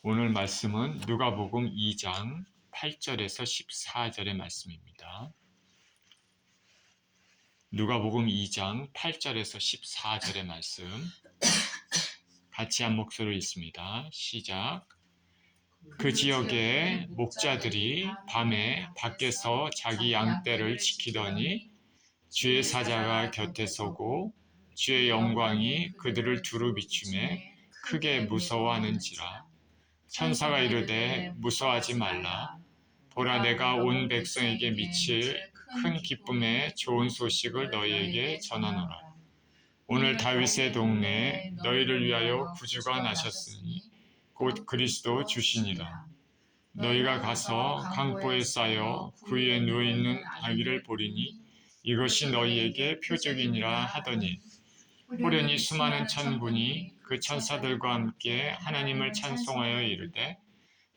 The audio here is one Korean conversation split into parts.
오늘 말씀은 누가복음 2장 8절에서 14절의 말씀입니다. 누가복음 2장 8절에서 14절의 말씀 같이 한 목소리로 읽습니다. 시작. 그 지역의 목자들이 밤에 밖에서 자기 양떼를 지키더니 주의 사자가 곁에 서고 주의 영광이 그들을 두루 비추매 크게 무서워하는지라. 천사가 이르되 무서워하지 말라. 보라, 내가 온 백성에게 미칠 큰 기쁨의 좋은 소식을 너희에게 전하노라. 오늘 다윗의 동네에 너희를 위하여 구주가 나셨으니 곧 그리스도 주시니라. 너희가 가서 강보에 쌓여 그 위에 누워있는 아기를 보리니 이것이 너희에게 표적이니라 하더니 호련히 수많은 천군이 그 천사들과 함께 하나님을 찬송하여 이르되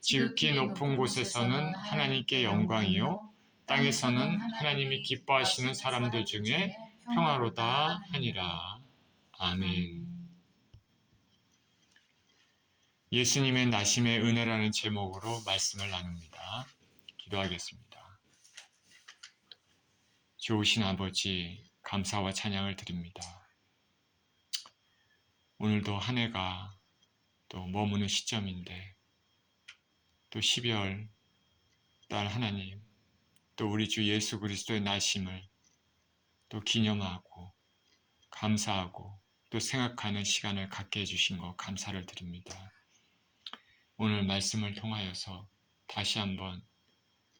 지극히 높은 곳에서는 하나님께 영광이요 땅에서는 하나님이 기뻐하시는 사람들 중에 평화로다 하니라. 아멘. 예수님의 나심의 은혜라는 제목으로 말씀을 나눕니다. 기도하겠습니다. 좋으신 아버지, 감사와 찬양을 드립니다. 오늘도 한 해가 또 머무는 시점인데 또 12월 달 하나님, 또 우리 주 예수 그리스도의 나심을 또 기념하고 감사하고 또 생각하는 시간을 갖게 해주신 것 감사를 드립니다. 오늘 말씀을 통하여서 다시 한번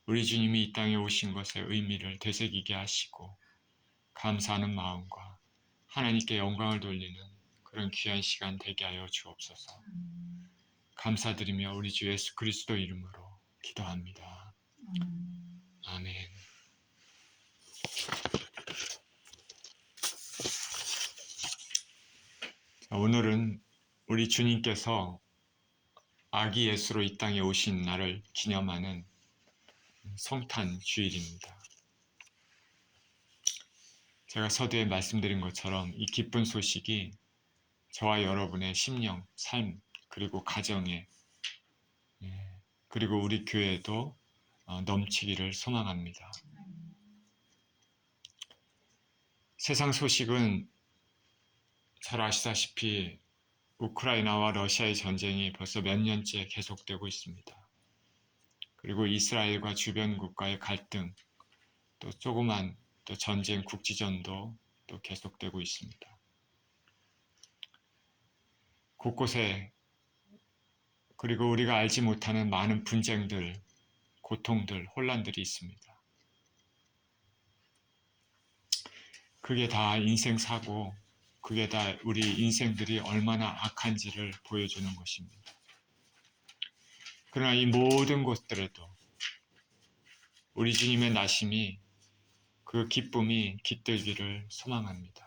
우리 주님이 이 땅에 오신 것의 의미를 되새기게 하시고 감사하는 마음과 하나님께 영광을 돌리는 그런 귀한 시간 되게 하여 주옵소서. 감사드리며 우리 주 예수 그리스도 이름으로 기도합니다. 아멘. 오늘은 우리 주님께서 아기 예수로 이 땅에 오신 날을 기념하는 성탄 주일입니다. 제가 서두에 말씀드린 것처럼 이 기쁜 소식이 저와 여러분의 심령, 삶, 그리고 가정에 그리고 우리 교회에도 넘치기를 소망합니다. 세상 소식은 잘 아시다시피 우크라이나와 러시아의 전쟁이 벌써 몇 년째 계속되고 있습니다. 그리고 이스라엘과 주변 국가의 갈등, 또 조그만 또 전쟁, 국지전도 또 계속되고 있습니다. 곳곳에 그리고 우리가 알지 못하는 많은 분쟁들, 고통들, 혼란들이 있습니다. 그게 다 인생사고, 그게 다 우리 인생들이 얼마나 악한지를 보여주는 것입니다. 그러나 이 모든 것들에도 우리 주님의 나심이 그 기쁨이 깃들기를 소망합니다.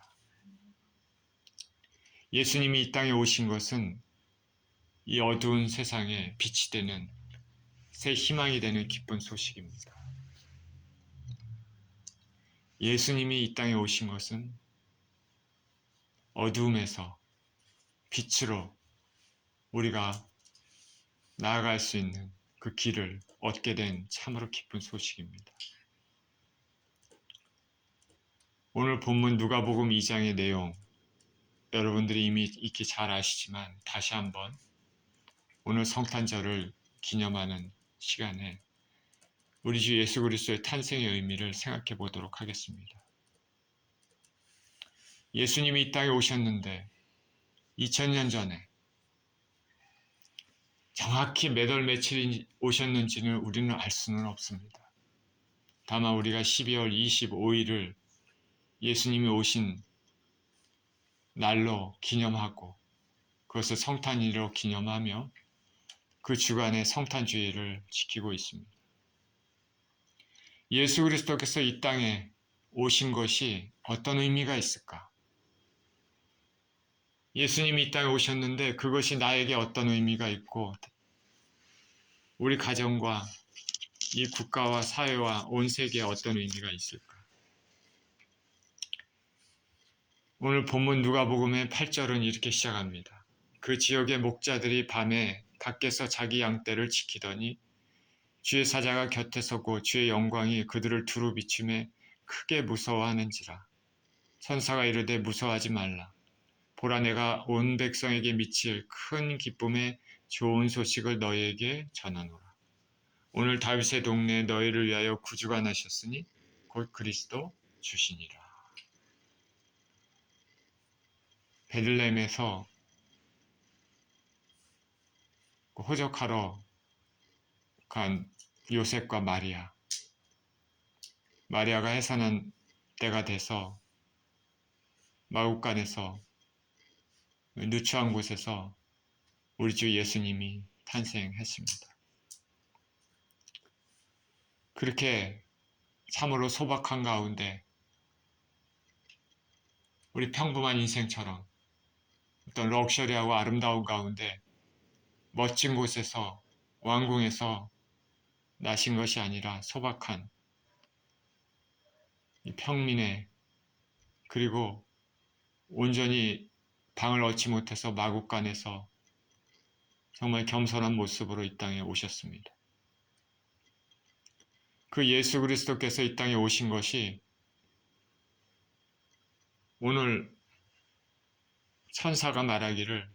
예수님이 이 땅에 오신 것은 이 어두운 세상에 빛이 되는 새 희망이 되는 기쁜 소식입니다. 예수님이 이 땅에 오신 것은 어두움에서 빛으로 우리가 나아갈 수 있는 그 길을 얻게 된 참으로 기쁜 소식입니다. 오늘 본문 누가복음 2장의 내용 여러분들이 이미 익히 잘 아시지만 다시 한번 오늘 성탄절을 기념하는 시간에 우리 주 예수 그리스도의 탄생의 의미를 생각해 보도록 하겠습니다. 예수님이 이 땅에 오셨는데 2000년 전에 정확히 몇 월 며칠 오셨는지는 우리는 알 수는 없습니다. 다만 우리가 12월 25일을 예수님이 오신 날로 기념하고 그것을 성탄일로 기념하며 그 주간의 성탄주의를 지키고 있습니다. 예수 그리스도께서 이 땅에 오신 것이 어떤 의미가 있을까? 예수님이 이 땅에 오셨는데 그것이 나에게 어떤 의미가 있고 우리 가정과 이 국가와 사회와 온 세계에 어떤 의미가 있을까? 오늘 본문 누가복음의 8절은 이렇게 시작합니다. 그 지역의 목자들이 밤에 밖에서 자기 양떼를 지키더니 주의 사자가 곁에 서고 주의 영광이 그들을 두루 비추매 크게 무서워하는지라. 천사가 이르되 무서워하지 말라. 보라 내가 온 백성에게 미칠 큰 기쁨의 좋은 소식을 너희에게 전하노라. 오늘 다윗의 동네에 너희를 위하여 구주가 나셨으니 곧 그리스도 주시니라. 베들레헴에서 호적하러 간 요셉과 마리아. 마리아가 해산한 때가 돼서 마국간에서 누추한 곳에서 우리 주 예수님이 탄생했습니다. 그렇게 참으로 소박한 가운데 우리 평범한 인생처럼 어떤 럭셔리하고 아름다운 가운데 멋진 곳에서 왕궁에서 나신 것이 아니라 소박한 평민의 그리고 온전히 방을 얻지 못해서 마국간에서 정말 겸손한 모습으로 이 땅에 오셨습니다. 그 예수 그리스도께서 이 땅에 오신 것이 오늘 천사가 말하기를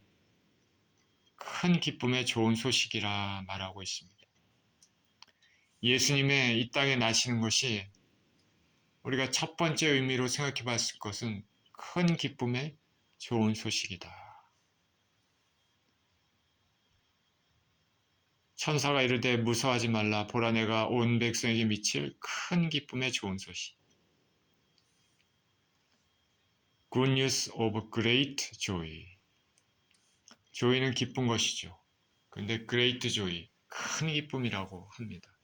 큰 기쁨의 좋은 소식이라 말하고 있습니다. 예수님의 이 땅에 나시는 것이 우리가 첫 번째 의미로 생각해 봤을 것은 큰 기쁨의 좋은 소식이다. 천사가 이르되 무서워하지 말라. 보라 내가 온 백성에게 미칠 큰 기쁨의 좋은 소식. Good news of great joy. joy는 기쁜 것이죠. 근데 great joy, 큰 기쁨이라고 합니다.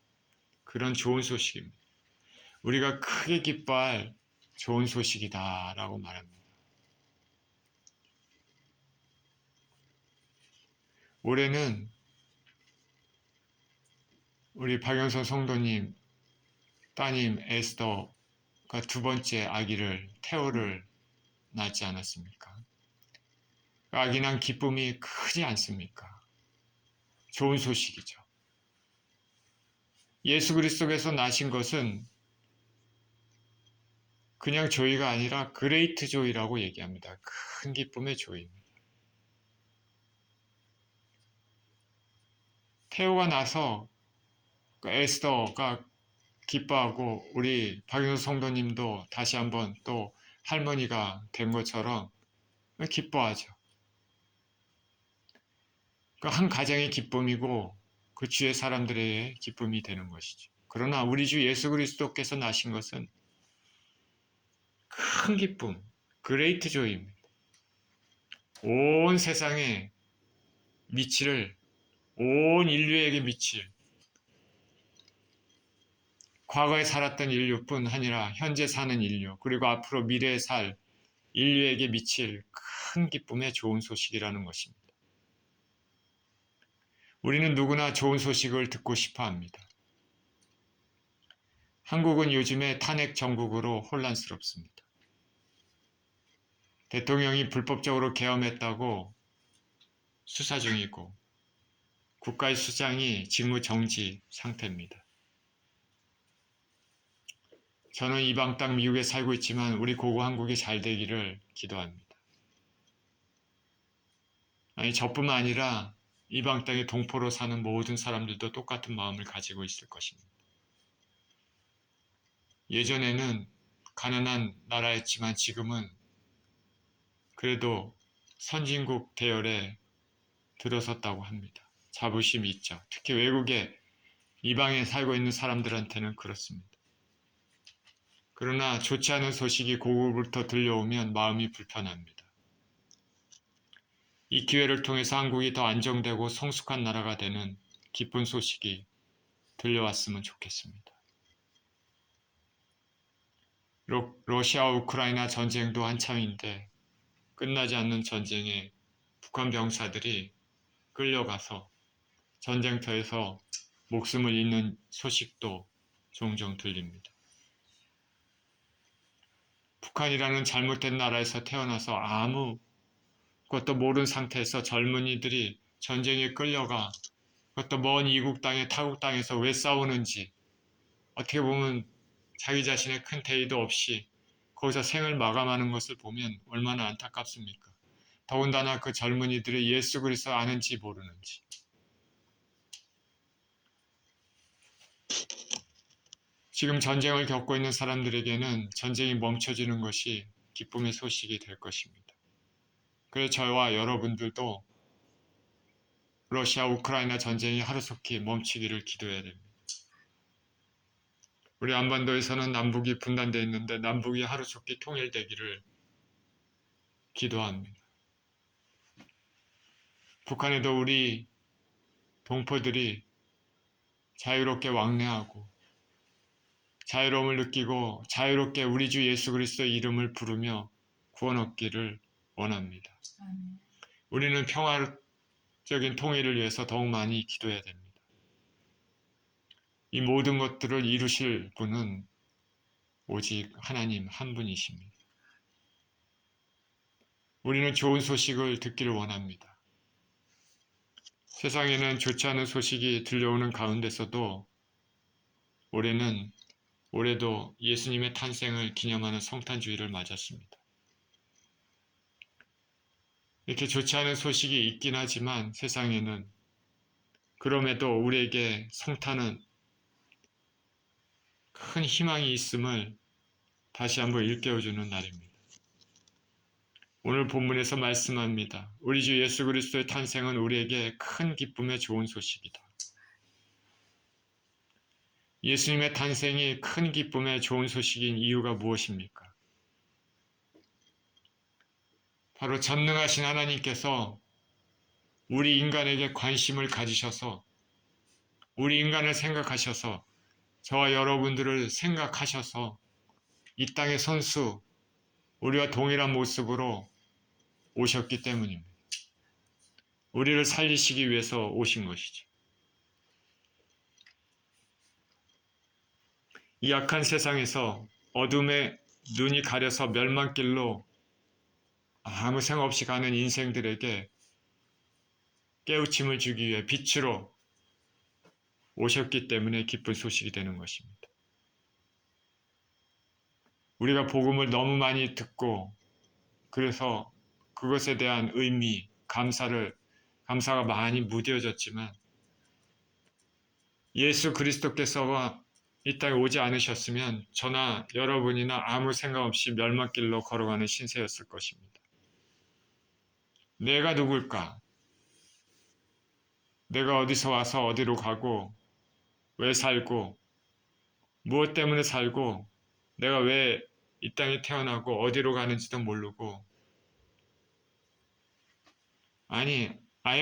그런 좋은 소식입니다. 우리가 크게 기뻐할 좋은 소식이다 라고 말합니다. 올해는 우리 박영선 성도님 따님 에스더가 두 번째 아기를 태호를 낳지 않았습니까? 아기 난 기쁨이 크지 않습니까? 좋은 소식이죠. 예수 그리스도께서 나신 것은 그냥 조이가 아니라 그레이트 조이라고 얘기합니다. 큰 기쁨의 조이입니다. 태호가 나서 에스더가 기뻐하고 우리 박윤호 성도님도 다시 한번 또 할머니가 된 것처럼 기뻐하죠. 한 가정의 기쁨이고 그 주의 사람들의 기쁨이 되는 것이죠. 그러나 우리 주 예수 그리스도께서 나신 것은 큰 기쁨, 그레이트 조이입니다. 온 세상에 미치를, 온 인류에게 미칠, 과거에 살았던 인류뿐 아니라 현재 사는 인류, 그리고 앞으로 미래에 살 인류에게 미칠 큰 기쁨의 좋은 소식이라는 것입니다. 우리는 누구나 좋은 소식을 듣고 싶어 합니다. 한국은 요즘에 탄핵 정국으로 혼란스럽습니다. 대통령이 불법적으로 계엄했다고 수사 중이고 국가의 수장이 직무 정지 상태입니다. 저는 이방 땅 미국에 살고 있지만 우리 고고 한국이 잘 되기를 기도합니다. 아니 저뿐만 아니라 이방 땅의 동포로 사는 모든 사람들도 똑같은 마음을 가지고 있을 것입니다. 예전에는 가난한 나라였지만 지금은 그래도 선진국 대열에 들어섰다고 합니다. 자부심이 있죠. 특히 외국에 이방에 살고 있는 사람들한테는 그렇습니다. 그러나 좋지 않은 소식이 고국으로부터 들려오면 마음이 불편합니다. 이 기회를 통해서 한국이 더 안정되고 성숙한 나라가 되는 기쁜 소식이 들려왔으면 좋겠습니다. 러시아와 우크라이나 전쟁도 한참인데 끝나지 않는 전쟁에 북한 병사들이 끌려가서 전쟁터에서 목숨을 잃는 소식도 종종 들립니다. 북한이라는 잘못된 나라에서 태어나서 아무것도 모르는 상태에서 젊은이들이 전쟁에 끌려가 그것도 먼 이국 땅에 타국 땅에서 왜 싸우는지 어떻게 보면 자기 자신의 큰 대의도 없이 거기서 생을 마감하는 것을 보면 얼마나 안타깝습니까? 더군다나 그 젊은이들이 예수 그리스도 아는지 모르는지. 지금 전쟁을 겪고 있는 사람들에게는 전쟁이 멈춰지는 것이 기쁨의 소식이 될 것입니다. 그래서 저와 여러분들도 러시아 우크라이나 전쟁이 하루속히 멈추기를 기도해야 됩니다. 우리 한반도에서는 남북이 분단되어 있는데 남북이 하루속히 통일되기를 기도합니다. 북한에도 우리 동포들이 자유롭게 왕래하고 자유로움을 느끼고 자유롭게 우리 주 예수 그리스도의 이름을 부르며 구원 얻기를 원합니다. 우리는 평화적인 통일을 위해서 더욱 많이 기도해야 됩니다. 이 모든 것들을 이루실 분은 오직 하나님 한 분이십니다. 우리는 좋은 소식을 듣기를 원합니다. 세상에는 좋지 않은 소식이 들려오는 가운데서도 올해도 예수님의 탄생을 기념하는 성탄주의를 맞았습니다. 이렇게 좋지 않은 소식이 있긴 하지만 세상에는 그럼에도 우리에게 성탄은 큰 희망이 있음을 다시 한번 일깨워주는 날입니다. 오늘 본문에서 말씀합니다. 우리 주 예수 그리스도의 탄생은 우리에게 큰 기쁨의 좋은 소식이다. 예수님의 탄생이 큰 기쁨의 좋은 소식인 이유가 무엇입니까? 바로 전능하신 하나님께서 우리 인간에게 관심을 가지셔서 우리 인간을 생각하셔서 저와 여러분들을 생각하셔서 이 땅의 선수 우리와 동일한 모습으로 오셨기 때문입니다. 우리를 살리시기 위해서 오신 것이죠. 이 악한 세상에서 어둠에 눈이 가려서 멸망길로 아무 생각 없이 가는 인생들에게 깨우침을 주기 위해 빛으로 오셨기 때문에 기쁜 소식이 되는 것입니다. 우리가 복음을 너무 많이 듣고 그래서 그것에 대한 의미, 감사가 많이 무뎌졌지만 예수 그리스도께서가 이 땅에 오지 않으셨으면 저나 여러분이나 아무 생각 없이 멸망길로 걸어가는 신세였을 것입니다. 내가 누굴까? 내가 어디서 와서 어디로 가고 왜 살고 무엇 때문에 살고 내가 왜 이 땅에 태어나고 어디로 가는지도 모르고 아예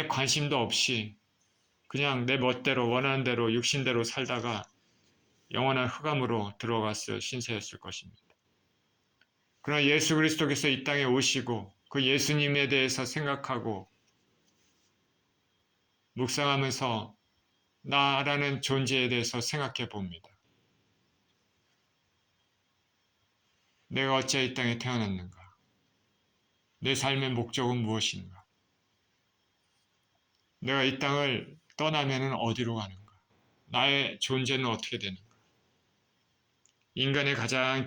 관심도 없이 그냥 내 멋대로 원하는 대로 육신대로 살다가 영원한 흑암으로 들어갔을 신세였을 것입니다. 그러나 예수 그리스도께서 이 땅에 오시고 그 예수님에 대해서 생각하고 묵상하면서 나라는 존재에 대해서 생각해 봅니다. 내가 어찌 이 땅에 태어났는가? 내 삶의 목적은 무엇인가? 내가 이 땅을 떠나면 어디로 가는가? 나의 존재는 어떻게 되는가? 인간의 가장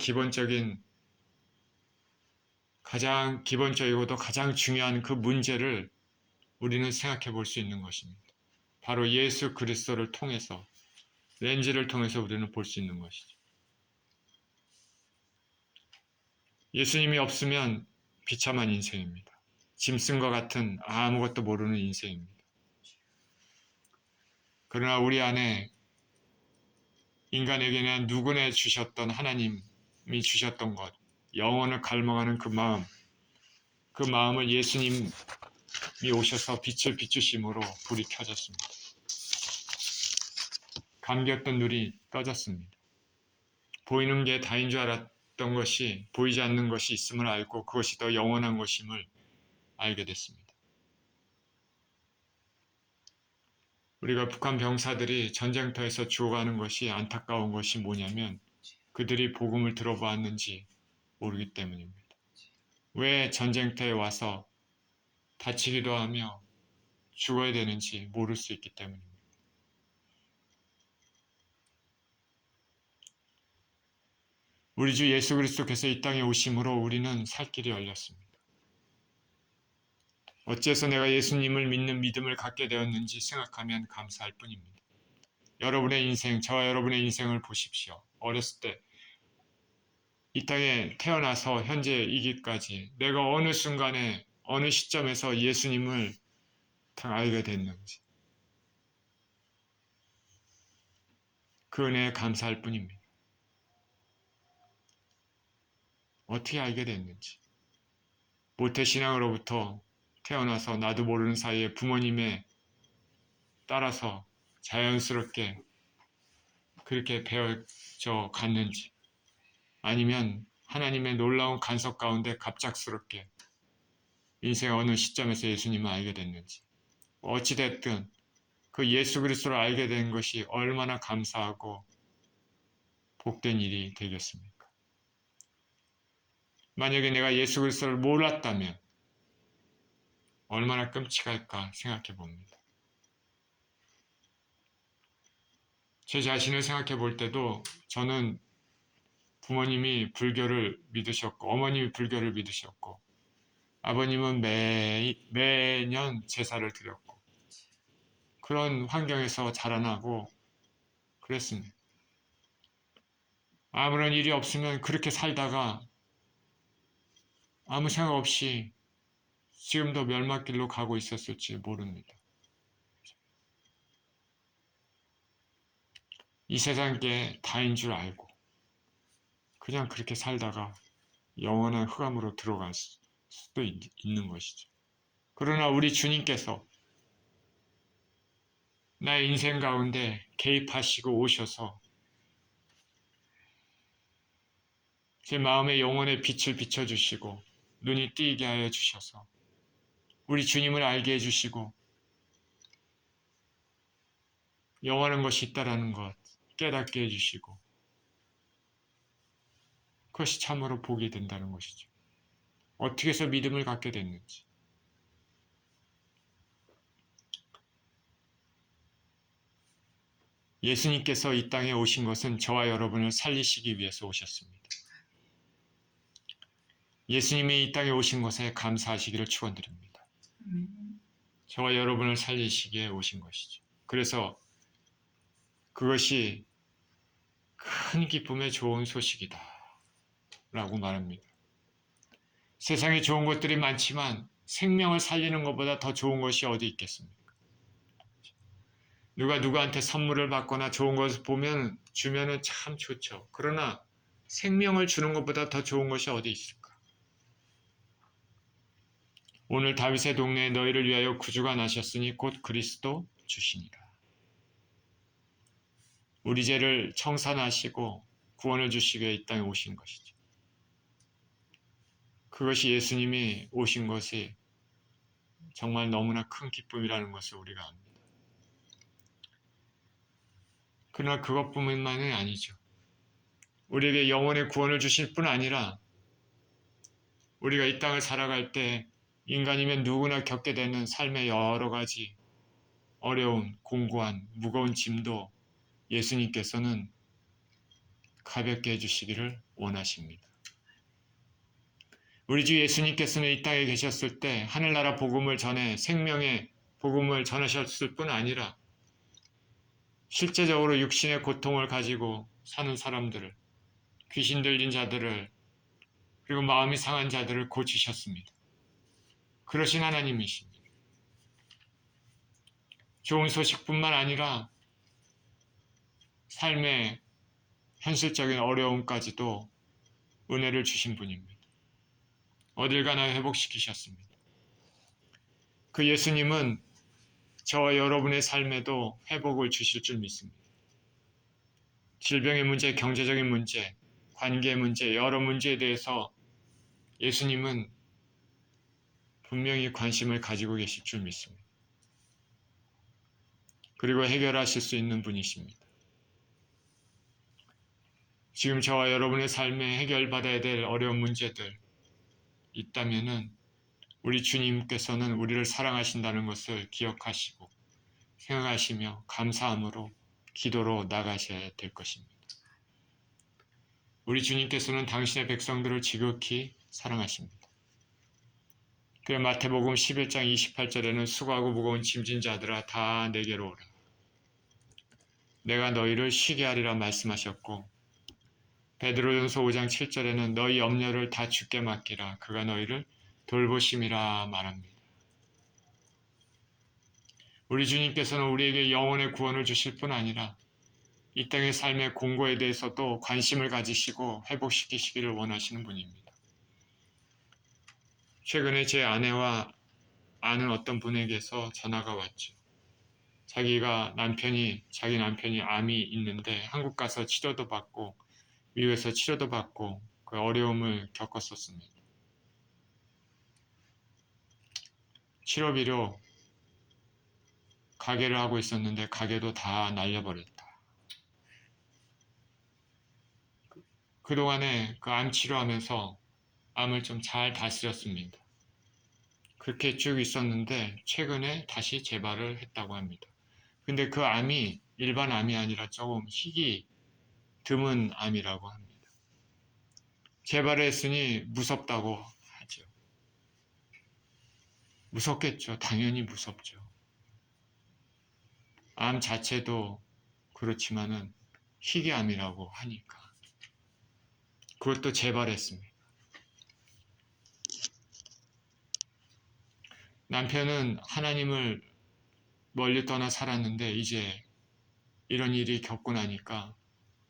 기본적이고도 가장 중요한 그 문제를 우리는 생각해 볼 수 있는 것입니다. 바로 예수 그리스도를 통해서 렌즈를 통해서 우리는 볼 수 있는 것이죠. 예수님이 없으면 비참한 인생입니다. 짐승과 같은 아무것도 모르는 인생입니다. 그러나 우리 안에 인간에게는 누구나 주셨던 하나님이 주셨던 것, 영혼을 갈망하는 그 마음을 예수님이 오셔서 빛을 비추심으로 불이 켜졌습니다. 감겼던 눈이 떠졌습니다. 보이는 게 다인 줄 알았던 것이 보이지 않는 것이 있음을 알고 그것이 더 영원한 것임을 알게 됐습니다. 우리가 북한 병사들이 전쟁터에서 죽어가는 것이 안타까운 것이 뭐냐면 그들이 복음을 들어보았는지 모르기 때문입니다. 왜 전쟁터에 와서 다치기도 하며 죽어야 되는지 모를 수 있기 때문입니다. 우리 주 예수 그리스도께서 이 땅에 오심으로 우리는 살 길이 열렸습니다. 어째서 내가 예수님을 믿는 믿음을 갖게 되었는지 생각하면 감사할 뿐입니다. 여러분의 인생, 저와 여러분의 인생을 보십시오. 어렸을 때 이 땅에 태어나서 현재 이기까지 내가 어느 순간에 어느 시점에서 예수님을 알게 됐는지 그 은혜에 감사할 뿐입니다. 어떻게 알게 됐는지 모태신앙으로부터 태어나서 나도 모르는 사이에 부모님의 따라서 자연스럽게 그렇게 배워져 갔는지 아니면 하나님의 놀라운 간섭 가운데 갑작스럽게 인생의 어느 시점에서 예수님을 알게 됐는지 어찌됐든 그 예수 그리스도를 알게 된 것이 얼마나 감사하고 복된 일이 되겠습니까? 만약에 내가 예수 그리스도를 몰랐다면 얼마나 끔찍할까 생각해 봅니다. 제 자신을 생각해 볼 때도 저는 부모님이 불교를 믿으셨고 어머님이 불교를 믿으셨고 아버님은 매년 제사를 드렸고 그런 환경에서 자라나고 그랬습니다. 아무런 일이 없으면 그렇게 살다가 아무 생각 없이 지금도 멸망길로 가고 있었을지 모릅니다. 이 세상 게 다인 줄 알고 그냥 그렇게 살다가 영원한 흑암으로 들어갈 수도 있는 것이죠. 그러나 우리 주님께서 나의 인생 가운데 개입하시고 오셔서 제 마음의 영혼의 빛을 비춰주시고 눈이 띄게 하여 주셔서 우리 주님을 알게 해주시고 영원한 것이 있다라는 것 깨닫게 해주시고 그것이 참으로 복이 된다는 것이죠. 어떻게 해서 믿음을 갖게 됐는지 예수님께서 이 땅에 오신 것은 저와 여러분을 살리시기 위해서 오셨습니다. 예수님이 이 땅에 오신 것에 감사하시기를 축원드립니다. 저와 여러분을 살리시기에 오신 것이죠. 그래서 그것이 큰 기쁨의 좋은 소식이다 라고 말합니다. 세상에 좋은 것들이 많지만 생명을 살리는 것보다 더 좋은 것이 어디 있겠습니까? 누가 누구한테 선물을 받거나 좋은 것을 주면은 참 좋죠. 그러나 생명을 주는 것보다 더 좋은 것이 어디 있을까? 오늘 다윗의 동네에 너희를 위하여 구주가 나셨으니 곧 그리스도 주시니라. 우리 죄를 청산하시고 구원을 주시기 위해 이 땅에 오신 것이죠. 그것이 예수님이 오신 것이 정말 너무나 큰 기쁨이라는 것을 우리가 압니다. 그러나 그것뿐만이 아니죠. 우리에게 영혼의 구원을 주실 뿐 아니라 우리가 이 땅을 살아갈 때 인간이면 누구나 겪게 되는 삶의 여러 가지 어려운, 공고한, 무거운 짐도 예수님께서는 가볍게 해주시기를 원하십니다. 우리 주 예수님께서는 이 땅에 계셨을 때 하늘나라 복음을 전해 생명의 복음을 전하셨을 뿐 아니라 실제적으로 육신의 고통을 가지고 사는 사람들을, 귀신 들린 자들을, 그리고 마음이 상한 자들을 고치셨습니다. 그러신 하나님이십니다. 좋은 소식뿐만 아니라 삶의 현실적인 어려움까지도 은혜를 주신 분입니다. 어딜 가나 회복시키셨습니다. 그 예수님은 저와 여러분의 삶에도 회복을 주실 줄 믿습니다. 질병의 문제, 경제적인 문제, 관계의 문제, 여러 문제에 대해서 예수님은 분명히 관심을 가지고 계실 줄 믿습니다. 그리고 해결하실 수 있는 분이십니다. 지금 저와 여러분의 삶에 해결받아야 될 어려운 문제들 있다면은 우리 주님께서는 우리를 사랑하신다는 것을 기억하시고 생각하시며 감사함으로 기도로 나가셔야 될 것입니다. 우리 주님께서는 당신의 백성들을 지극히 사랑하십니다. 그래 마태복음 11장 28절에는 수고하고 무거운 짐진 자들아 다 내게로 오라. 내가 너희를 쉬게 하리라 말씀하셨고 베드로전서 5장 7절에는 너희 염려를 다 주께 맡기라. 그가 너희를 돌보심이라 말합니다. 우리 주님께서는 우리에게 영혼의 구원을 주실 뿐 아니라 이 땅의 삶의 공고에 대해서도 관심을 가지시고 회복시키시기를 원하시는 분입니다. 최근에 제 아내와 아는 어떤 분에게서 전화가 왔죠. 자기 남편이 암이 있는데 한국 가서 치료도 받고 미국에서 치료도 받고 그 어려움을 겪었었습니다. 치료비로 가게를 하고 있었는데 가게도 다 날려버렸다. 그동안에 그 암 치료하면서 암을 좀 잘 다스렸습니다. 그렇게 쭉 있었는데 최근에 다시 재발을 했다고 합니다. 근데 그 암이 일반 암이 아니라 조금 희귀 드문 암이라고 합니다. 재발을 했으니 무섭다고 하죠. 무섭겠죠. 당연히 무섭죠. 암 자체도 그렇지만은 희귀암이라고 하니까. 그것도 재발했습니다. 남편은 하나님을 멀리 떠나 살았는데 이제 이런 일이 겪고 나니까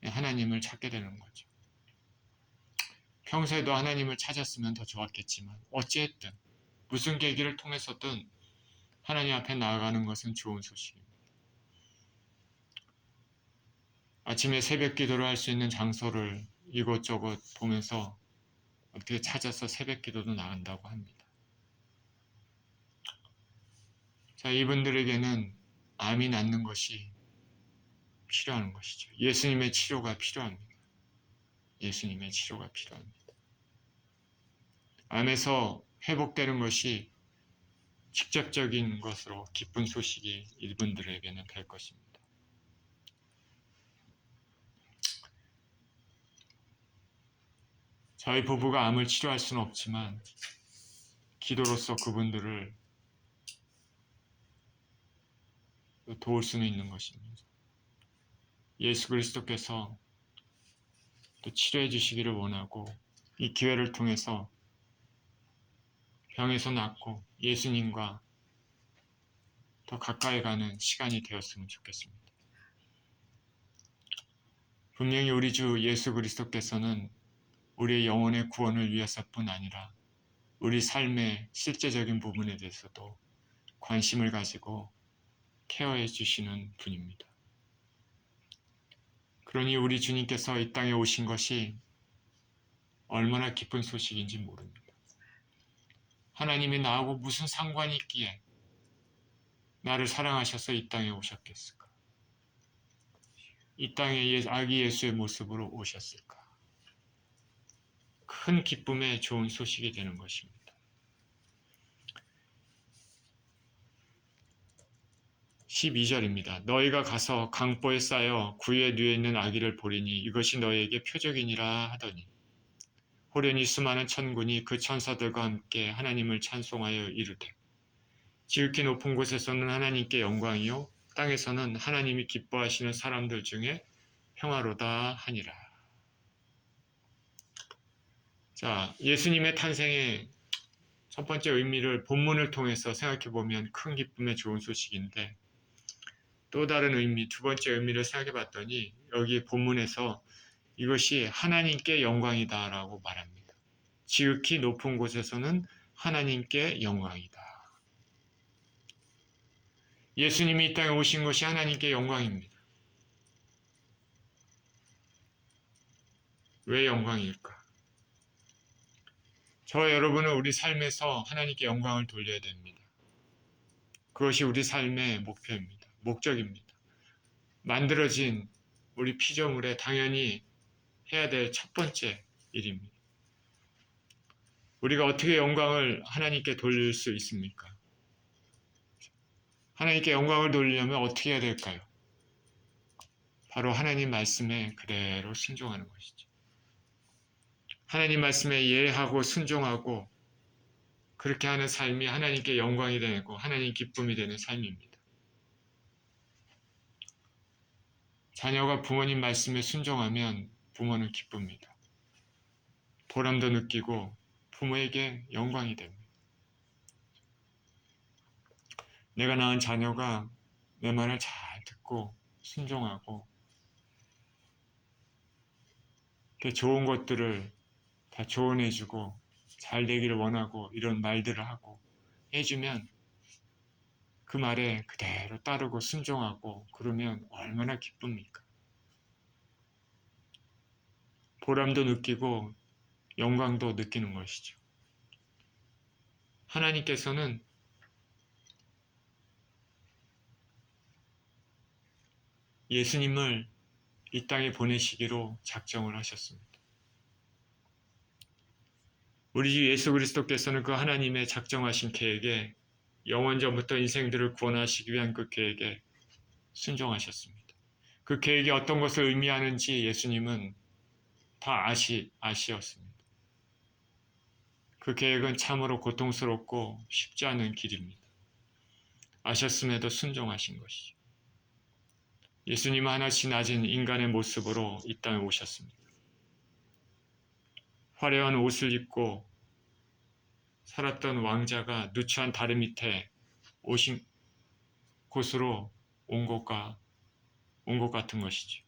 하나님을 찾게 되는 거죠. 평소에도 하나님을 찾았으면 더 좋았겠지만 어찌했든 무슨 계기를 통해서든 하나님 앞에 나아가는 것은 좋은 소식입니다. 아침에 새벽 기도를 할 수 있는 장소를 이곳저곳 보면서 어떻게 찾아서 새벽 기도도 나간다고 합니다. 자, 이분들에게는 암이 낫는 것이 필요한 것이죠. 예수님의 치료가 필요합니다. 예수님의 치료가 필요합니다. 암에서 회복되는 것이 직접적인 것으로 기쁜 소식이 이분들에게는 될 것입니다. 저희 부부가 암을 치료할 수는 없지만 기도로서 그분들을 도울 수는 있는 것입니다. 예수 그리스도께서 또 치료해 주시기를 원하고 이 기회를 통해서 병에서 낫고 예수님과 더 가까이 가는 시간이 되었으면 좋겠습니다. 분명히 우리 주 예수 그리스도께서는 우리의 영혼의 구원을 위해서뿐 아니라 우리 삶의 실제적인 부분에 대해서도 관심을 가지고 케어해 주시는 분입니다. 그러니 우리 주님께서 이 땅에 오신 것이 얼마나 기쁜 소식인지 모릅니다. 하나님이 나하고 무슨 상관이 있기에 나를 사랑하셔서 이 땅에 오셨겠을까? 이 땅에 아기 예수의 모습으로 오셨을까? 큰 기쁨의 좋은 소식이 되는 것입니다. 12절입니다. 너희가 가서 강보에 쌓여 구유에 누워 있는 아기를 보리니 이것이 너희에게 표적이니라 하더니 호련히 수많은 천군이 그 천사들과 함께 하나님을 찬송하여 이르되 지극히 높은 곳에서는 하나님께 영광이요 땅에서는 하나님이 기뻐하시는 사람들 중에 평화로다 하니라. 자, 예수님의 탄생의 첫 번째 의미를 본문을 통해서 생각해 보면 큰 기쁨의 좋은 소식인데 또 다른 의미, 두 번째 의미를 생각해 봤더니 여기 본문에서 이것이 하나님께 영광이다라고 말합니다. 지극히 높은 곳에서는 하나님께 영광이다. 예수님이 이 땅에 오신 것이 하나님께 영광입니다. 왜 영광일까? 저와 여러분은 우리 삶에서 하나님께 영광을 돌려야 됩니다. 그것이 우리 삶의 목표입니다. 목적입니다. 만들어진 우리 피조물에 당연히 해야 될 첫 번째 일입니다. 우리가 어떻게 영광을 하나님께 돌릴 수 있습니까? 하나님께 영광을 돌리려면 어떻게 해야 될까요? 바로 하나님 말씀에 그대로 순종하는 것이죠. 하나님 말씀에 예하고 순종하고 그렇게 하는 삶이 하나님께 영광이 되고 하나님 기쁨이 되는 삶입니다. 자녀가 부모님 말씀에 순종하면 부모는 기쁩니다. 보람도 느끼고 부모에게 영광이 됩니다. 내가 낳은 자녀가 내 말을 잘 듣고 순종하고 좋은 것들을 다 조언해주고 잘 되기를 원하고 이런 말들을 하고 해주면 그 말에 그대로 따르고 순종하고 그러면 얼마나 기쁩니까? 보람도 느끼고 영광도 느끼는 것이죠. 하나님께서는 예수님을 이 땅에 보내시기로 작정을 하셨습니다. 우리 주 예수 그리스도께서는 그 하나님의 작정하신 계획에 영원전부터 인생들을 구원하시기 위한 그 계획에 순종하셨습니다. 그 계획이 어떤 것을 의미하는지 예수님은 다 아시었습니다. 그 계획은 참으로 고통스럽고 쉽지 않은 길입니다. 아셨음에도 순종하신 것이죠. 예수님은 하나씩 낮은 인간의 모습으로 이 땅에 오셨습니다. 화려한 옷을 입고 살았던 왕자가 누추한 다리 밑에 오신 곳으로 온 것 같은 것이죠.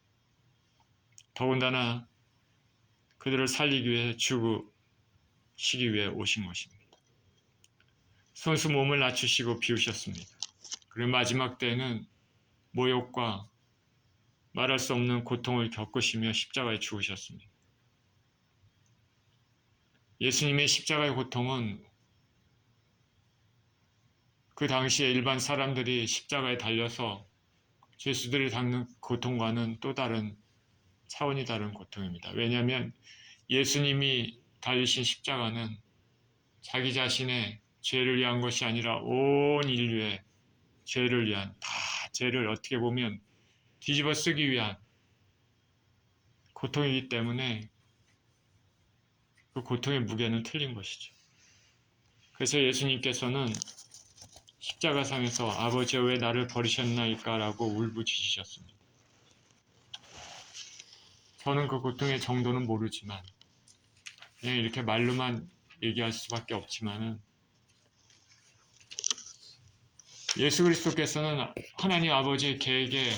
더군다나 그들을 살리기 위해 죽으시기 위해 오신 것입니다. 손수 몸을 낮추시고 비우셨습니다. 그리고 마지막 때에는 모욕과 말할 수 없는 고통을 겪으시며 십자가에 죽으셨습니다. 예수님의 십자가의 고통은 그 당시에 일반 사람들이 십자가에 달려서 죄수들이 당는 고통과는 또 다른 차원이 다른 고통입니다. 왜냐하면 예수님이 달리신 십자가는 자기 자신의 죄를 위한 것이 아니라 온 인류의 죄를 위한, 다 죄를 어떻게 보면 뒤집어 쓰기 위한 고통이기 때문에 그 고통의 무게는 틀린 것이죠. 그래서 예수님께서는 십자가상에서 아버지여 왜 나를 버리셨나이까 라고 울부짖으셨습니다. 저는 그 고통의 정도는 모르지만 그냥 이렇게 말로만 얘기할 수밖에 없지만은 예수 그리스도께서는 하나님 아버지의 계획에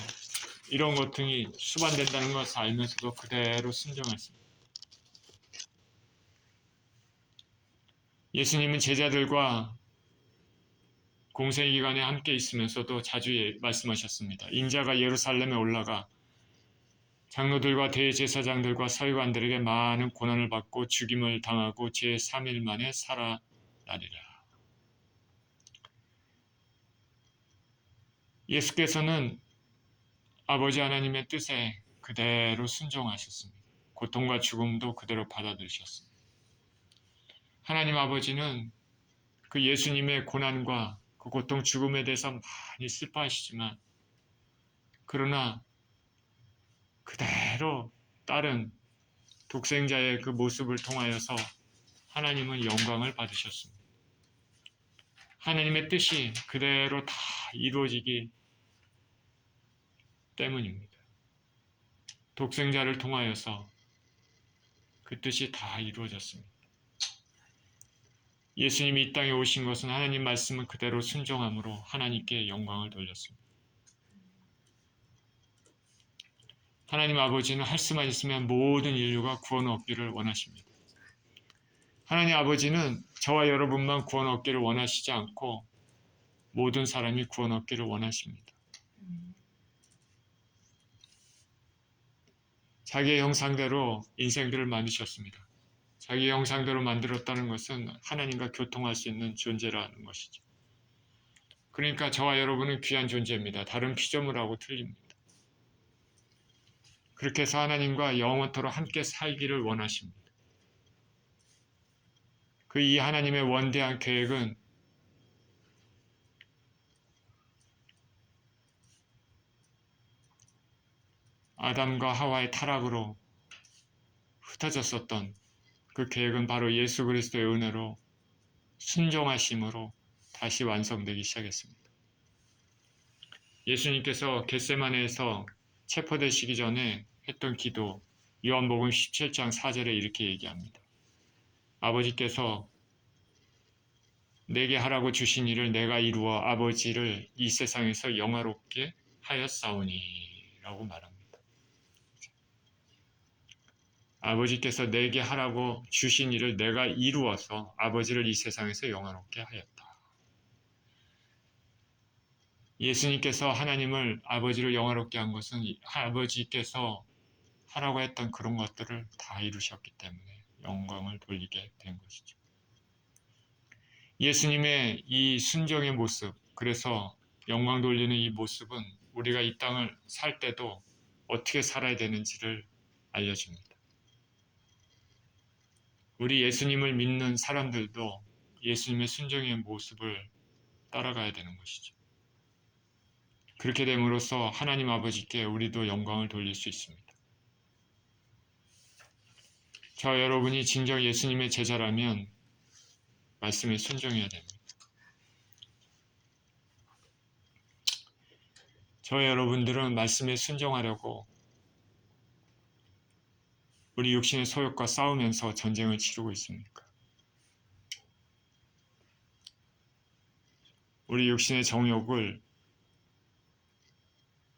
이런 고통이 수반된다는 것을 알면서도 그대로 순종했습니다. 예수님은 제자들과 공생 기간에 함께 있으면서도 자주 말씀하셨습니다. 인자가 예루살렘에 올라가 장로들과 대제사장들과 서기관들에게 많은 고난을 받고 죽임을 당하고 제3일 만에 살아나리라. 예수께서는 아버지 하나님의 뜻에 그대로 순종하셨습니다. 고통과 죽음도 그대로 받아들이셨습니다. 하나님 아버지는 그 예수님의 고난과 그 고통 죽음에 대해서 많이 슬퍼하시지만 그러나 그대로 다른 독생자의 그 모습을 통하여서 하나님은 영광을 받으셨습니다. 하나님의 뜻이 그대로 다 이루어지기 때문입니다. 독생자를 통하여서 그 뜻이 다 이루어졌습니다. 예수님이 이 땅에 오신 것은 하나님 말씀을 그대로 순종함으로 하나님께 영광을 돌렸습니다. 하나님 아버지는 할 수만 있으면 모든 인류가 구원 얻기를 원하십니다. 하나님 아버지는 저와 여러분만 구원 얻기를 원하시지 않고 모든 사람이 구원 얻기를 원하십니다. 자기의 형상대로 인생들을 만드셨습니다. 자기의 형상대로 만들었다는 것은 하나님과 교통할 수 있는 존재라는 것이죠. 그러니까 저와 여러분은 귀한 존재입니다. 다른 피조물하고 틀립니다. 그렇게 해서 하나님과 영원토록 함께 살기를 원하십니다. 그 이 하나님의 원대한 계획은 아담과 하와의 타락으로 흩어졌었던 그 계획은 바로 예수 그리스도의 은혜로 순종하심으로 다시 완성되기 시작했습니다. 예수님께서 겟세마네에서 체포되시기 전에 했던 기도, 요한복음 17장 4절에 이렇게 얘기합니다. 아버지께서 내게 하라고 주신 일을 내가 이루어 아버지를 이 세상에서 영화롭게 하였사오니 라고 말합니다. 아버지께서 내게 하라고 주신 일을 내가 이루어서 아버지를 이 세상에서 영화롭게 하였다. 예수님께서 하나님을 아버지를 영화롭게 한 것은 아버지께서 하라고 했던 그런 것들을 다 이루셨기 때문에 영광을 돌리게 된 것이죠. 예수님의 이 순종의 모습, 그래서 영광 돌리는 이 모습은 우리가 이 땅을 살 때도 어떻게 살아야 되는지를 알려줍니다. 우리 예수님을 믿는 사람들도 예수님의 순종의 모습을 따라가야 되는 것이죠. 그렇게 됨으로써 하나님 아버지께 우리도 영광을 돌릴 수 있습니다. 저 여러분이 진정 예수님의 제자라면 말씀에 순종해야 됩니다. 저 여러분들은 말씀에 순종하려고 우리 육신의 소욕과 싸우면서 전쟁을 치르고 있습니까? 우리 육신의 정욕을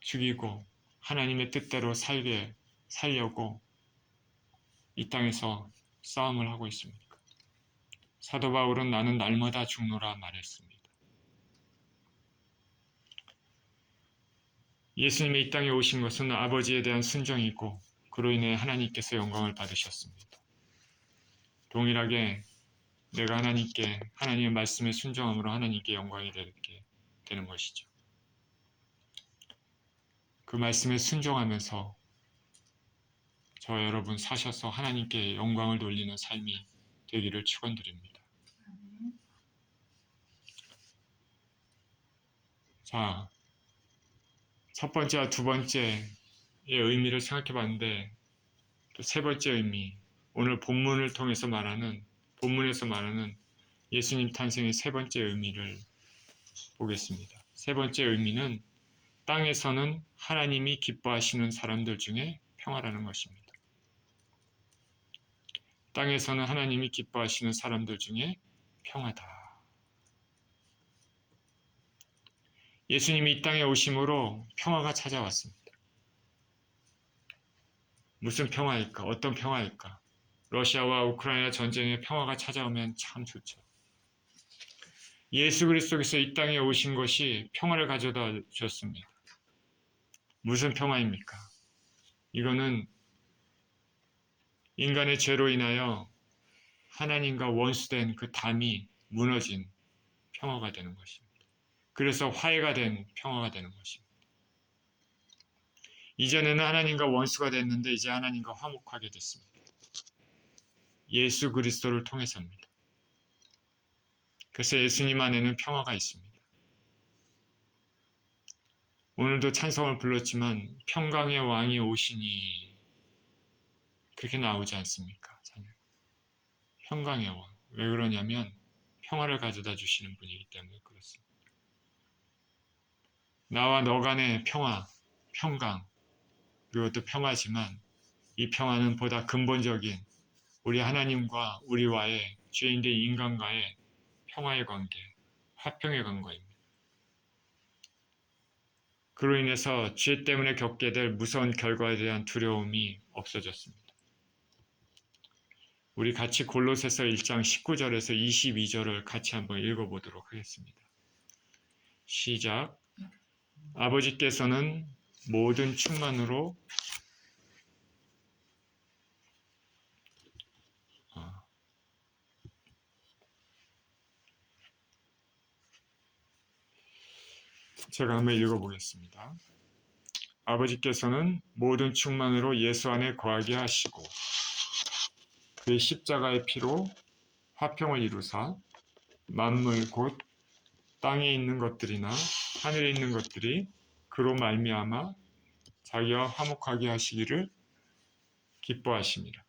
죽이고 하나님의 뜻대로 살려고 이 땅에서 싸움을 하고 있습니까? 사도 바울은 나는 날마다 죽노라 말했습니다. 예수님이 이 땅에 오신 것은 아버지에 대한 순종이고 그로 인해 하나님께서 영광을 받으셨습니다. 동일하게 내가 하나님의 말씀에 순종함으로 하나님께 영광이 되게 되는 것이죠. 그 말씀에 순종하면서 저 여러분 사셔서 하나님께 영광을 돌리는 삶이 되기를 축원드립니다. 자, 첫 번째와 두 번째의 의미를 생각해 봤는데 또 세 번째 의미, 오늘 본문에서 말하는 예수님 탄생의 세 번째 의미를 보겠습니다. 세 번째 의미는 땅에서는 하나님이 기뻐하시는 사람들 중에 평화라는 것입니다. 땅에서는 하나님이 기뻐하시는 사람들 중에 평화다. 예수님이 이 땅에 오심으로 평화가 찾아왔습니다. 무슨 평화일까? 어떤 평화일까? 러시아와 우크라이나 전쟁의 평화가 찾아오면 참 좋죠. 예수 그리스도께서 이 땅에 오신 것이 평화를 가져다 주셨습니다. 무슨 평화입니까? 이거는 인간의 죄로 인하여 하나님과 원수된 그 담이 무너진 평화가 되는 것입니다. 그래서 화해가 된 평화가 되는 것입니다. 이전에는 하나님과 원수가 됐는데 이제 하나님과 화목하게 됐습니다. 예수 그리스도를 통해서입니다. 그래서 예수님 안에는 평화가 있습니다. 오늘도 찬송을 불렀지만 평강의 왕이 오시니 그렇게 나오지 않습니까? 평강의 왕. 왜 그러냐면 평화를 가져다 주시는 분이기 때문에 그렇습니다. 나와 너 간의 평화, 평강, 그리고 또 평화지만 이 평화는 보다 근본적인 우리 하나님과 우리와의 죄인된 인간과의 평화의 관계, 화평의 관계입니다. 그로 인해서 죄 때문에 겪게 될 무서운 결과에 대한 두려움이 없어졌습니다. 우리 같이 골로새서 1장 19절에서 22절을 같이 한번 읽어보도록 하겠습니다. 시작. 아버지께서는 모든 충만으로 제가 한번 읽어보겠습니다. 아버지께서는 모든 충만으로 예수 안에 거하게 하시고 그의 십자가의 피로 화평을 이루사 만물 곧 땅에 있는 것들이나 하늘에 있는 것들이 그로 말미암아 자기와 화목하게 하시기를 기뻐하심이라.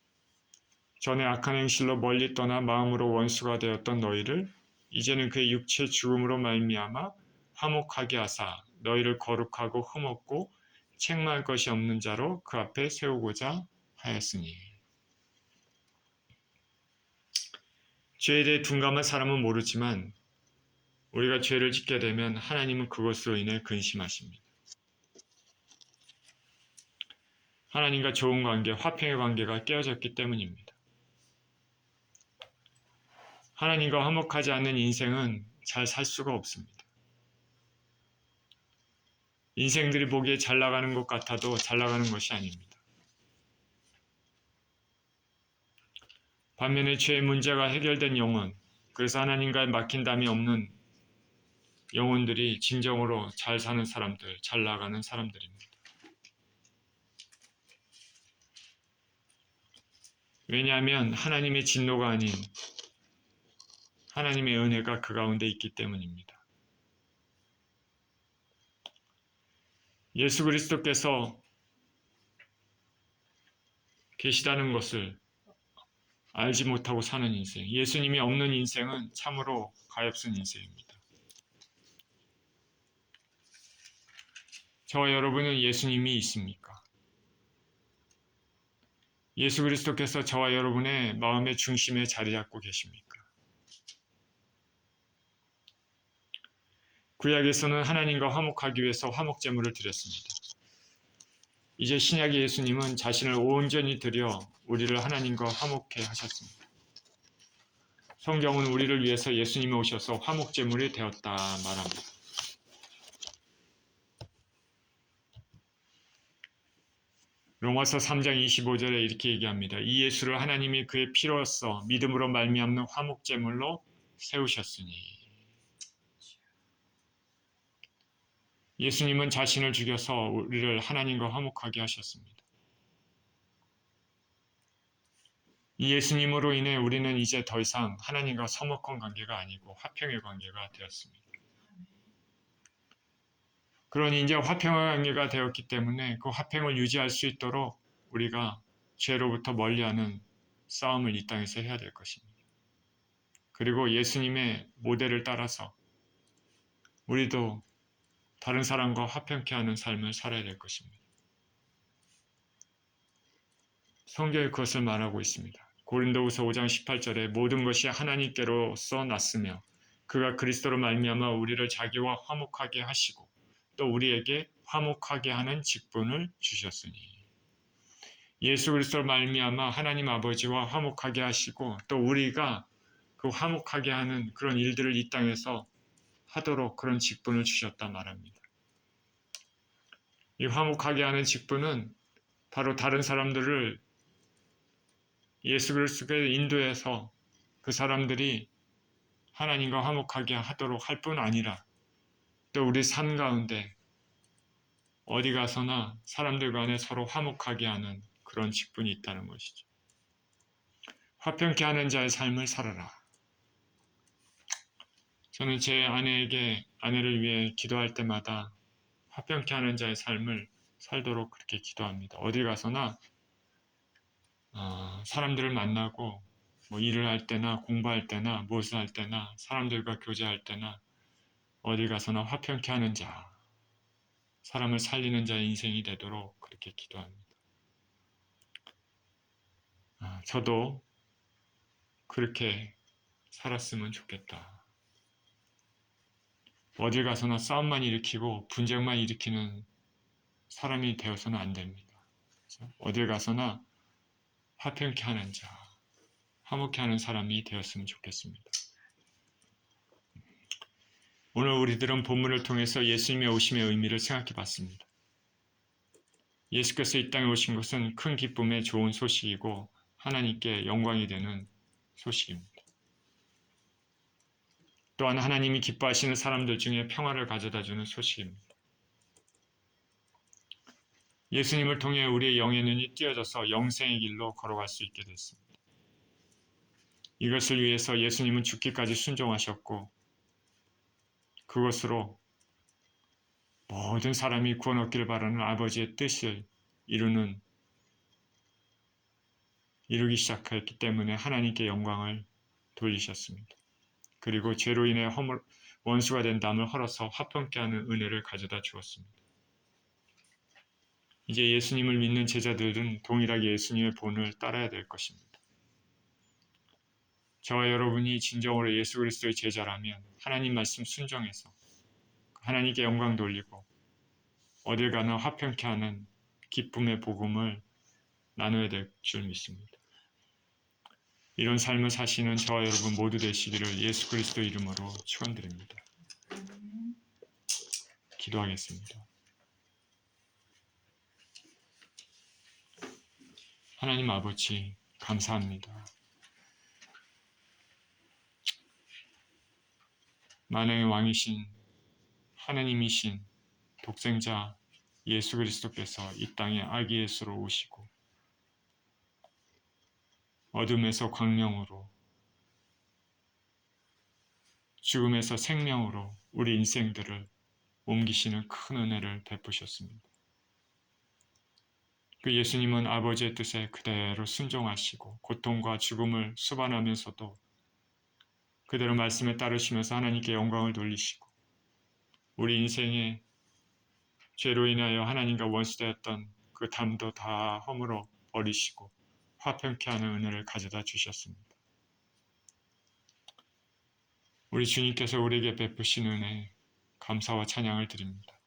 전에 악한 행실로 멀리 떠나 마음으로 원수가 되었던 너희를 이제는 그의 육체 죽음으로 말미암아 화목하게 하사 너희를 거룩하고 흠없고 책망할 것이 없는 자로 그 앞에 세우고자 하였으니. 죄에 대해 둔감한 사람은 모르지만 우리가 죄를 짓게 되면 하나님은 그것으로 인해 근심하십니다. 하나님과 좋은 관계, 화평의 관계가 깨어졌기 때문입니다. 하나님과 화목하지 않는 인생은 잘 살 수가 없습니다. 인생들이 보기에 잘 나가는 것 같아도 잘 나가는 것이 아닙니다. 반면에 죄의 문제가 해결된 영혼, 그래서 하나님과의 막힌담이 없는 영혼들이 진정으로 잘 사는 사람들, 잘 나가는 사람들입니다. 왜냐하면 하나님의 진노가 아닌 하나님의 은혜가 그 가운데 있기 때문입니다. 예수 그리스도께서 계시다는 것을 알지 못하고 사는 인생, 예수님이 없는 인생은 참으로 가엾은 인생입니다. 저와 여러분은 예수님이 있습니까? 예수 그리스도께서 저와 여러분의 마음의 중심에 자리 잡고 계십니까? 구약에서는 하나님과 화목하기 위해서 화목제물을 드렸습니다. 이제 신약의 예수님은 자신을 온전히 드려 우리를 하나님과 화목해 하셨습니다. 성경은 우리를 위해서 예수님이 오셔서 화목제물이 되었다 말합니다. 로마서 3장 25절에 이렇게 얘기합니다. 이 예수를 하나님이 그의 피로써 믿음으로 말미암는 화목제물로 세우셨으니. 예수님은 자신을 죽여서 우리를 하나님과 화목하게 하셨습니다. 이 예수님으로 인해 우리는 이제 더 이상 하나님과 서먹한 관계가 아니고 화평의 관계가 되었습니다. 그러니 이제 화평의 관계가 되었기 때문에 그 화평을 유지할 수 있도록 우리가 죄로부터 멀리하는 싸움을 이 땅에서 해야 될 것입니다. 그리고 예수님의 모델을 따라서 우리도 다른 사람과 화평케 하는 삶을 살아야 될 것입니다. 성경에 그것을 말하고 있습니다. 고린도후서 5장 18절에 모든 것이 하나님께로서 났으며 그가 그리스도로 말미암아 우리를 자기와 화목하게 하시고 또 우리에게 화목하게 하는 직분을 주셨으니. 예수 그리스도로 말미암아 하나님 아버지와 화목하게 하시고 또 우리가 그 화목하게 하는 그런 일들을 이 땅에서 하도록 그런 직분을 주셨다 말합니다. 이 화목하게 하는 직분은 바로 다른 사람들을 예수 그리스도께 인도해서 그 사람들이 하나님과 화목하게 하도록 할 뿐 아니라 또 우리 삶 가운데 어디 가서나 사람들 간에 서로 화목하게 하는 그런 직분이 있다는 것이죠. 화평케 하는 자의 삶을 살아라. 저는 제 아내를 위해 기도할 때마다 화평케 하는 자의 삶을 살도록 그렇게 기도합니다. 어디 가서나 사람들을 만나고 뭐 일을 할 때나 공부할 때나 무엇을 할 때나 사람들과 교제할 때나 어디 가서나 화평케 하는 자, 사람을 살리는 자의 인생이 되도록 그렇게 기도합니다. 저도 그렇게 살았으면 좋겠다. 어딜 가서나 싸움만 일으키고 분쟁만 일으키는 사람이 되어서는 안 됩니다. 어딜 가서나 화평케 하는 자, 화목케 하는 사람이 되었으면 좋겠습니다. 오늘 우리들은 본문을 통해서 예수님의 오심의 의미를 생각해 봤습니다. 예수께서 이 땅에 오신 것은 큰 기쁨의 좋은 소식이고 하나님께 영광이 되는 소식입니다. 또한 하나님이 기뻐하시는 사람들 중에 평화를 가져다 주는 소식입니다. 예수님을 통해 우리의 영의 눈이 띄어져서 영생의 길로 걸어갈 수 있게 됐습니다. 이것을 위해서 예수님은 죽기까지 순종하셨고 그것으로 모든 사람이 구원 얻기를 바라는 아버지의 뜻을 이루기 시작했기 때문에 하나님께 영광을 돌리셨습니다. 그리고 죄로 인해 원수가 된 담을 헐어서 화평케 하는 은혜를 가져다 주었습니다. 이제 예수님을 믿는 제자들은 동일하게 예수님의 본을 따라야 될 것입니다. 저와 여러분이 진정으로 예수 그리스도의 제자라면 하나님 말씀 순종해서 하나님께 영광 돌리고 어딜 가나 화평케 하는 기쁨의 복음을 나눠야 될 줄 믿습니다. 이런 삶을 사시는 저와 여러분 모두 되시기를 예수 그리스도 이름으로 축원드립니다. 기도하겠습니다. 하나님 아버지 감사합니다. 만왕의 왕이신 하나님이신 독생자 예수 그리스도께서 이 땅에 아기 예수로 오시고 어둠에서 광명으로 죽음에서 생명으로 우리 인생들을 옮기시는 큰 은혜를 베푸셨습니다. 그 예수님은 아버지의 뜻에 그대로 순종하시고 고통과 죽음을 수반하면서도 그대로 말씀에 따르시면서 하나님께 영광을 돌리시고 우리 인생의 죄로 인하여 하나님과 원수되었던 그 담도 다 허물어 버리시고 화평케 하는 은혜를 가져다 주셨습니다. 우리 주님께서 우리에게 베푸신 은혜 감사와 찬양을 드립니다.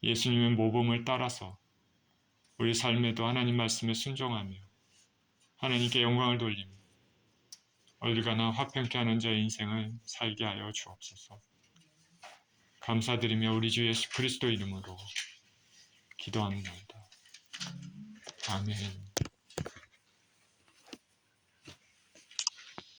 예수님의 모범을 따라서 우리 삶에도 하나님 말씀에 순종하며 하나님께 영광을 돌리며 어딜 가나 화평케 하는 자의 인생을 살게 하여 주옵소서. 감사드리며 우리 주 예수 그리스도 이름으로 기도합니다. 아멘.